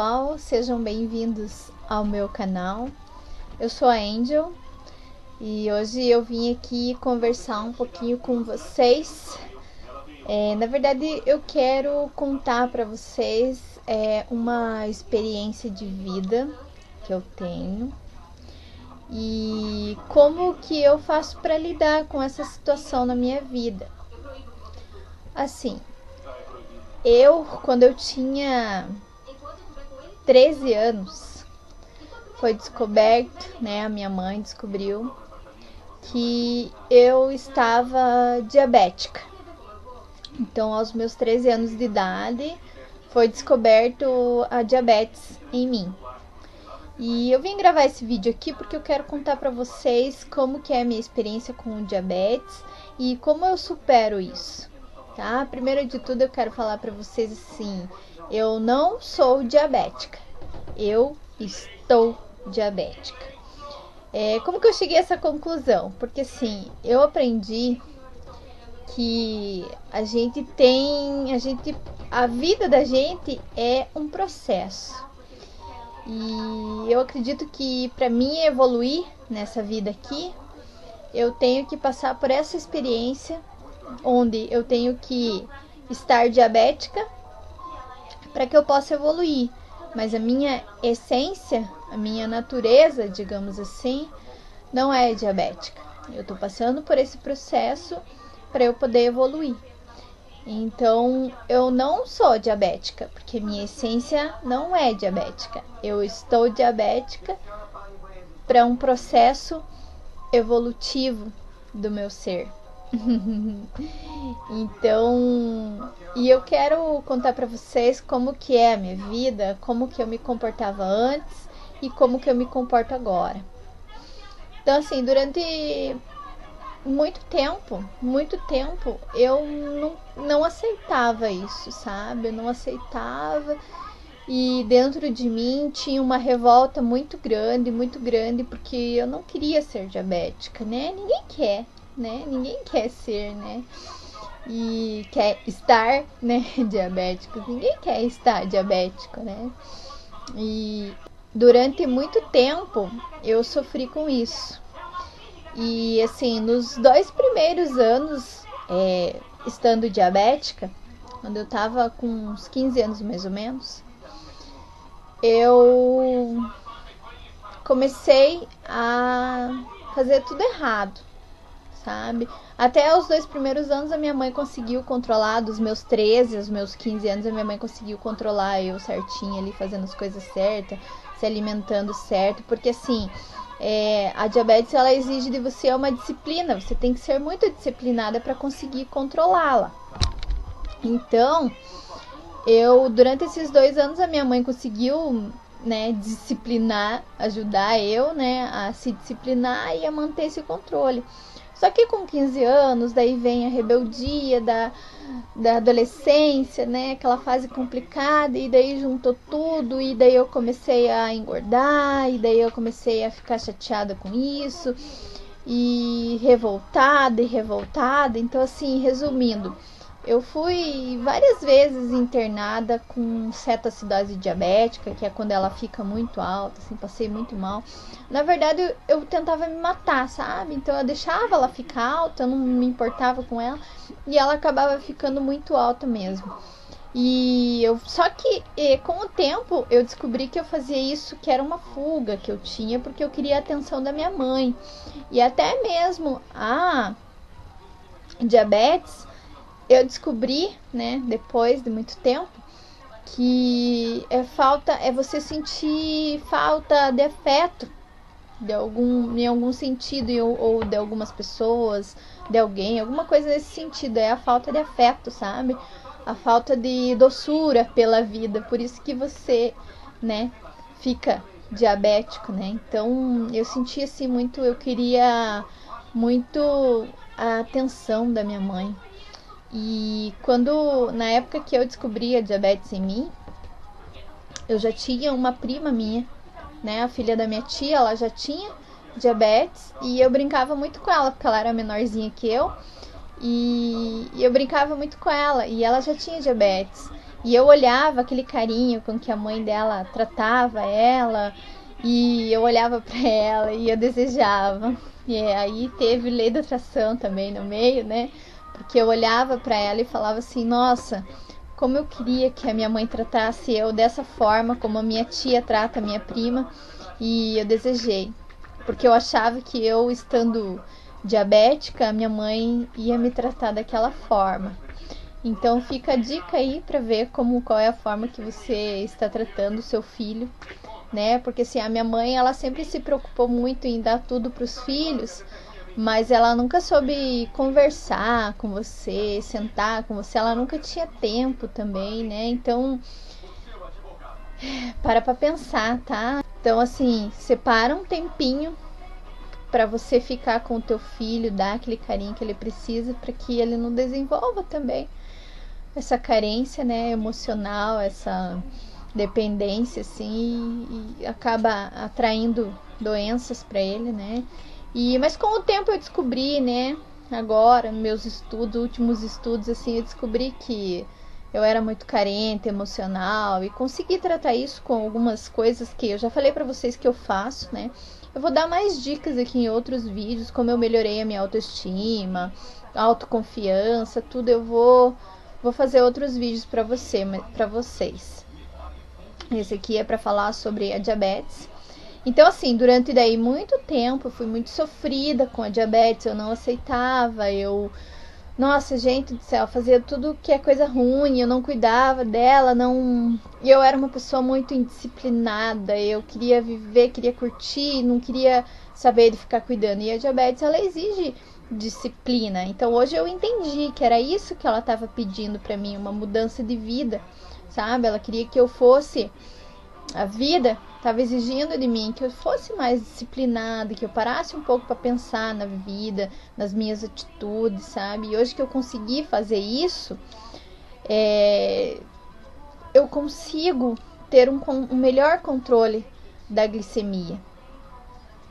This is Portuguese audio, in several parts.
pessoal, sejam bem-vindos ao meu canal. Eu sou a Angel e hoje eu vim aqui conversar um pouquinho com vocês. Na verdade, eu quero contar para vocês uma experiência de vida que eu tenho e como que eu faço para lidar com essa situação na minha vida. Assim, quando eu tinha 13 anos, foi descoberto, a minha mãe descobriu que eu estava diabética. Então, aos meus 13 anos de idade, foi descoberto a diabetes em mim. E eu vim gravar esse vídeo aqui porque eu quero contar para vocês como que é a minha experiência com o diabetes e como eu supero isso, tá? Primeiro de tudo, eu quero falar para vocês assim, eu não sou diabética, eu estou diabética. Como que eu cheguei a essa conclusão? Porque assim, eu aprendi que a vida da gente é um processo. E eu acredito que para mim evoluir nessa vida aqui, eu tenho que passar por essa experiência onde eu tenho que estar diabética para que eu possa evoluir. Mas a minha essência, a minha natureza, digamos assim, não é diabética. Eu estou passando por esse processo para eu poder evoluir. Então, eu não sou diabética, porque minha essência não é diabética. Eu estou diabética para um processo evolutivo do meu ser. Então, e eu quero contar para vocês como que é a minha vida, como que eu me comportava antes e como que eu me comporto agora. Então, assim, durante muito tempo, eu não aceitava isso, sabe? Eu não aceitava e dentro de mim tinha uma revolta muito grande, porque eu não queria ser diabética, né? Ninguém quer, né? Ninguém quer ser, né? E quer estar, né, diabético. Ninguém quer estar diabético, né? E durante muito tempo eu sofri com isso. E assim, nos 2 primeiros anos estando diabética, quando eu tava com uns 15 anos mais ou menos, eu comecei a fazer tudo errado, sabe? Até os 2 primeiros anos a minha mãe conseguiu controlar, dos meus 13 aos meus 15 anos, a minha mãe conseguiu controlar eu certinho ali, fazendo as coisas certas, se alimentando certo, porque assim, a diabetes ela exige de você uma disciplina, você tem que ser muito disciplinada para conseguir controlá-la. Então, durante esses 2 anos a minha mãe conseguiu, disciplinar, ajudar eu, a se disciplinar e a manter esse controle. Só que com 15 anos, daí vem a rebeldia da adolescência, aquela fase complicada, e daí juntou tudo, e daí eu comecei a engordar, e daí eu comecei a ficar chateada com isso, e revoltada. Então assim, resumindo, eu fui várias vezes internada com cetoacidose diabética, que é quando ela fica muito alta, assim, passei muito mal. Na verdade, eu tentava me matar, sabe? Então eu deixava ela ficar alta, eu não me importava com ela, e ela acabava ficando muito alta mesmo. Só que com o tempo eu descobri que eu fazia isso, que era uma fuga que eu tinha, porque eu queria a atenção da minha mãe. E até mesmo a diabetes, eu descobri, depois de muito tempo, que é você sentir falta de afeto em algum sentido, ou de algumas pessoas, de alguém, alguma coisa nesse sentido. É a falta de afeto, sabe? A falta de doçura pela vida. Por isso que você, fica diabético, Então, eu senti assim muito, eu queria muito a atenção da minha mãe. E na época que eu descobri a diabetes em mim, eu já tinha uma prima minha, a filha da minha tia, ela já tinha diabetes, e eu brincava muito com ela, porque ela era menorzinha que eu, e eu brincava muito com ela, e ela já tinha diabetes. E eu olhava aquele carinho com que a mãe dela tratava ela, e eu olhava para ela e eu desejava. E aí teve lei da atração também no meio, né? Porque eu olhava para ela e falava assim: nossa, como eu queria que a minha mãe tratasse eu dessa forma, como a minha tia trata a minha prima. E eu desejei, porque eu achava que eu, estando diabética, a minha mãe ia me tratar daquela forma. Então fica a dica aí para ver qual é a forma que você está tratando o seu filho, né? Porque assim, a minha mãe, ela sempre se preocupou muito em dar tudo para os filhos, mas ela nunca soube conversar com você, sentar com você, ela nunca tinha tempo também, né? Então, para pensar, tá? Então, assim, separa um tempinho para você ficar com o teu filho, dar aquele carinho que ele precisa, para que ele não desenvolva também essa carência, né, emocional, essa dependência, assim, e acaba atraindo doenças para ele, né? Mas com o tempo eu descobri, né, agora, meus estudos, últimos estudos, assim, eu descobri que eu era muito carente, emocional, e consegui tratar isso com algumas coisas que eu já falei para vocês que eu faço, né? Eu vou dar mais dicas aqui em outros vídeos, como eu melhorei a minha autoestima, autoconfiança, tudo. Eu vou fazer outros vídeos para vocês. Esse aqui é para falar sobre a diabetes. Então, assim, durante daí muito tempo, eu fui muito sofrida com a diabetes, eu não aceitava, nossa, gente do céu, fazia tudo que é coisa ruim, eu não cuidava dela, não. Eu era uma pessoa muito indisciplinada, eu queria viver, queria curtir, não queria saber de ficar cuidando. E a diabetes, ela exige disciplina. Então hoje eu entendi que era isso que ela estava pedindo para mim, uma mudança de vida, sabe? Ela queria que eu fosse. A vida estava exigindo de mim que eu fosse mais disciplinada, que eu parasse um pouco para pensar na vida, nas minhas atitudes, sabe? E hoje que eu consegui fazer isso, eu consigo ter um melhor controle da glicemia.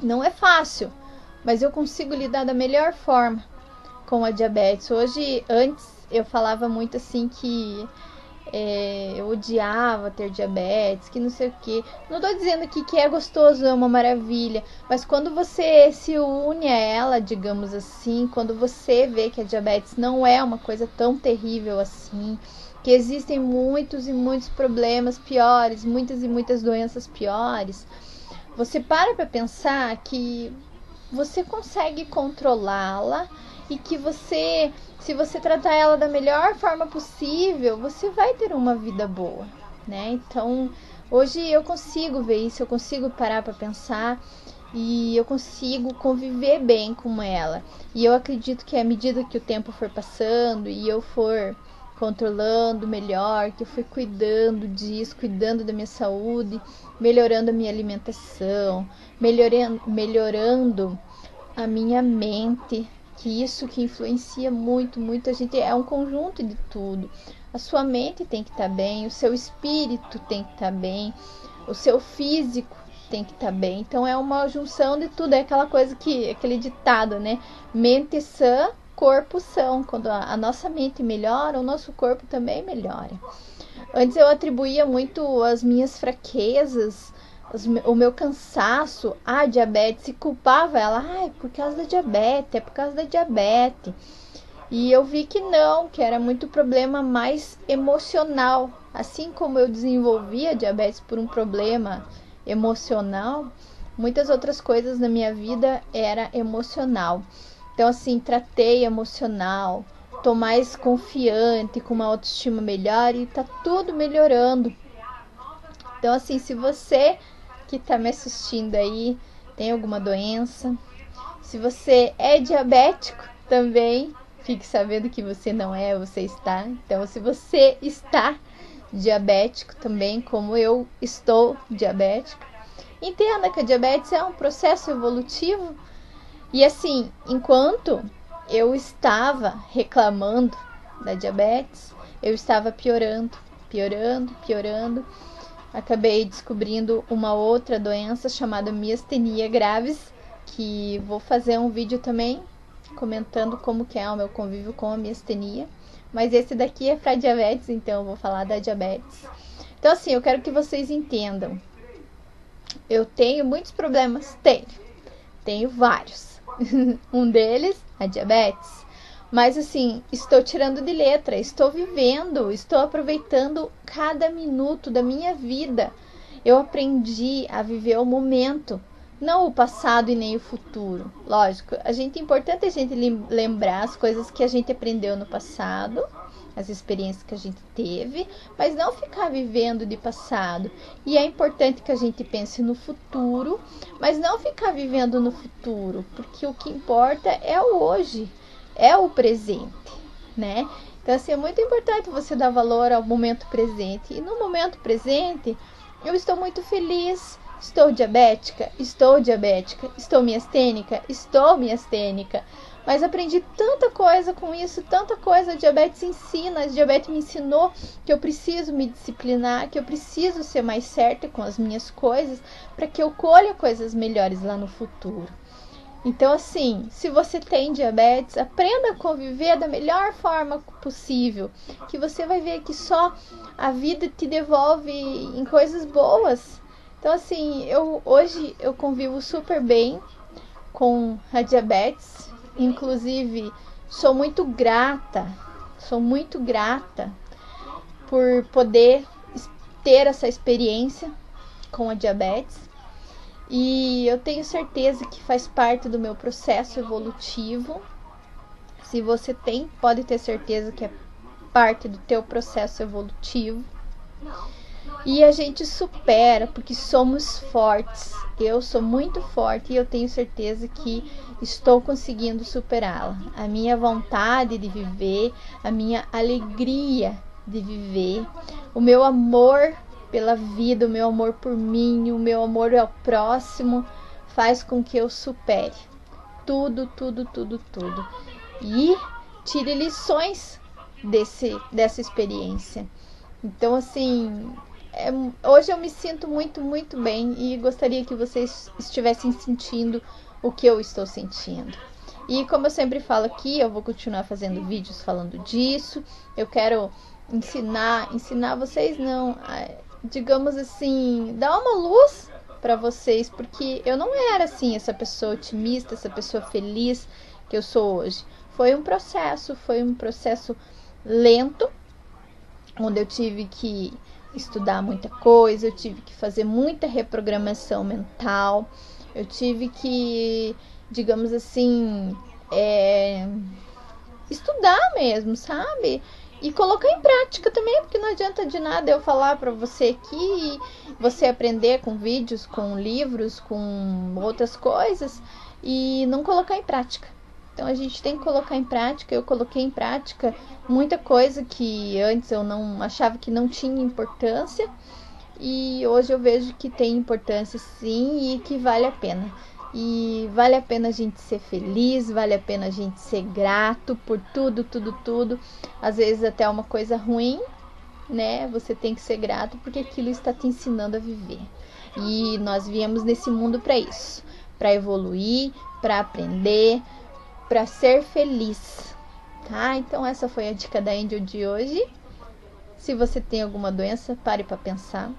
Não é fácil, mas eu consigo lidar da melhor forma com a diabetes. Antes eu falava muito assim que eu odiava ter diabetes, que não sei o que. Não tô dizendo aqui que é gostoso, é uma maravilha, mas quando você se une a ela, digamos assim, quando você vê que a diabetes não é uma coisa tão terrível assim, que existem muitos e muitos problemas piores, muitas e muitas doenças piores, você para pensar que você consegue controlá-la e que se você tratar ela da melhor forma possível, você vai ter uma vida boa, né? Então, hoje eu consigo ver isso, eu consigo parar para pensar e eu consigo conviver bem com ela. E eu acredito que à medida que o tempo for passando e eu for controlando melhor, que eu fui cuidando disso, cuidando da minha saúde, melhorando a minha alimentação, melhorando a minha mente, que isso que influencia muito, muito. A gente é um conjunto de tudo. A sua mente tem que estar bem, o seu espírito tem que estar bem, o seu físico tem que estar bem. Então é uma junção de tudo, é aquela coisa aquele ditado, né? Mente sã, corpo são. Quando a nossa mente melhora, o nosso corpo também melhora. Antes eu atribuía muito as minhas fraquezas, o meu cansaço à diabetes e culpava ela. É por causa da diabetes, é por causa da diabetes. E eu vi que não, que era muito problema mais emocional. Assim como eu desenvolvi a diabetes por um problema emocional, muitas outras coisas na minha vida era emocional. Então, assim, tratei emocional, tô mais confiante, com uma autoestima melhor e tá tudo melhorando. Então, assim, se você que tá me assistindo aí tem alguma doença, se você é diabético também, fique sabendo que você não é, você está. Então, se você está diabético também, como eu estou diabética, entenda que a diabetes é um processo evolutivo. E assim, enquanto eu estava reclamando da diabetes, eu estava piorando. Acabei descobrindo uma outra doença chamada miastenia graves, que vou fazer um vídeo também comentando como que é o meu convívio com a miastenia, mas esse daqui é para diabetes, então eu vou falar da diabetes. Então assim, eu quero que vocês entendam. Eu tenho muitos problemas? Tenho vários. Um deles, a diabetes. Mas assim, estou tirando de letra, estou vivendo, estou aproveitando cada minuto da minha vida. Eu aprendi a viver o momento, não o passado e nem o futuro. Lógico, é importante a gente lembrar as coisas que a gente aprendeu no passado, as experiências que a gente teve, mas não ficar vivendo de passado. E é importante que a gente pense no futuro, mas não ficar vivendo no futuro, porque o que importa é o hoje, é o presente, né? Então, assim, é muito importante você dar valor ao momento presente. E no momento presente, eu estou muito feliz. Estou diabética? Estou diabética. Estou miastênica? Estou miastênica. Mas aprendi tanta coisa com isso, tanta coisa. A diabetes ensina, a diabetes me ensinou que eu preciso me disciplinar, que eu preciso ser mais certa com as minhas coisas, para que eu colha coisas melhores lá no futuro. Então, assim, se você tem diabetes, aprenda a conviver da melhor forma possível, que você vai ver que só a vida te devolve em coisas boas. Então, assim, hoje eu convivo super bem com a diabetes. Inclusive, sou muito grata por poder ter essa experiência com a diabetes. E eu tenho certeza que faz parte do meu processo evolutivo. Se você tem, pode ter certeza que é parte do teu processo evolutivo. E a gente supera, porque somos fortes. Eu sou muito forte e eu tenho certeza que estou conseguindo superá-la. A minha vontade de viver, a minha alegria de viver, o meu amor pela vida, o meu amor por mim, o meu amor ao próximo, faz com que eu supere tudo. E tire lições dessa experiência. Então, assim, hoje eu me sinto muito bem e gostaria que vocês estivessem sentindo o que eu estou sentindo. E como eu sempre falo aqui, eu vou continuar fazendo vídeos falando disso. Eu quero ensinar vocês, não, digamos assim, dar uma luz para vocês, porque eu não era assim essa pessoa otimista, essa pessoa feliz que eu sou hoje. Foi um processo lento, onde eu tive que estudar muita coisa, eu tive que fazer muita reprogramação mental, eu tive que, digamos assim, estudar mesmo, sabe? E colocar em prática também, porque não adianta de nada eu falar para você aqui e você aprender com vídeos, com livros, com outras coisas e não colocar em prática. Então a gente tem que colocar em prática. Eu coloquei em prática muita coisa que antes eu não achava que não tinha importância e hoje eu vejo que tem importância sim e que vale a pena. E vale a pena a gente ser feliz, vale a pena a gente ser grato por tudo. Às vezes até uma coisa ruim, né? Você tem que ser grato porque aquilo está te ensinando a viver. E nós viemos nesse mundo para isso, para evoluir, para aprender, para ser feliz, tá? Então essa foi a dica da Angel de hoje. Se você tem alguma doença, pare para pensar.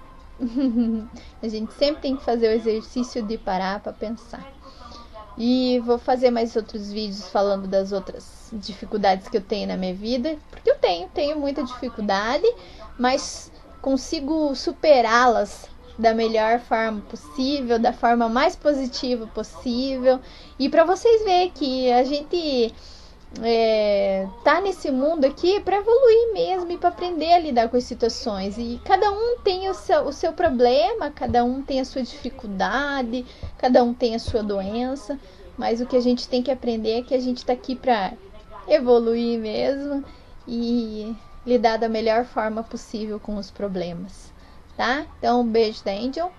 A gente sempre tem que fazer o exercício de parar para pensar. E vou fazer mais outros vídeos falando das outras dificuldades que eu tenho na minha vida, porque eu tenho muita dificuldade, mas consigo superá-las da melhor forma possível, da forma mais positiva possível. E para vocês verem que a gente tá nesse mundo aqui para evoluir mesmo e para aprender a lidar com as situações. E cada um tem o seu problema, cada um tem a sua dificuldade, cada um tem a sua doença. Mas o que a gente tem que aprender é que a gente tá aqui para evoluir mesmo e lidar da melhor forma possível com os problemas, tá? Então, um beijo da Angel.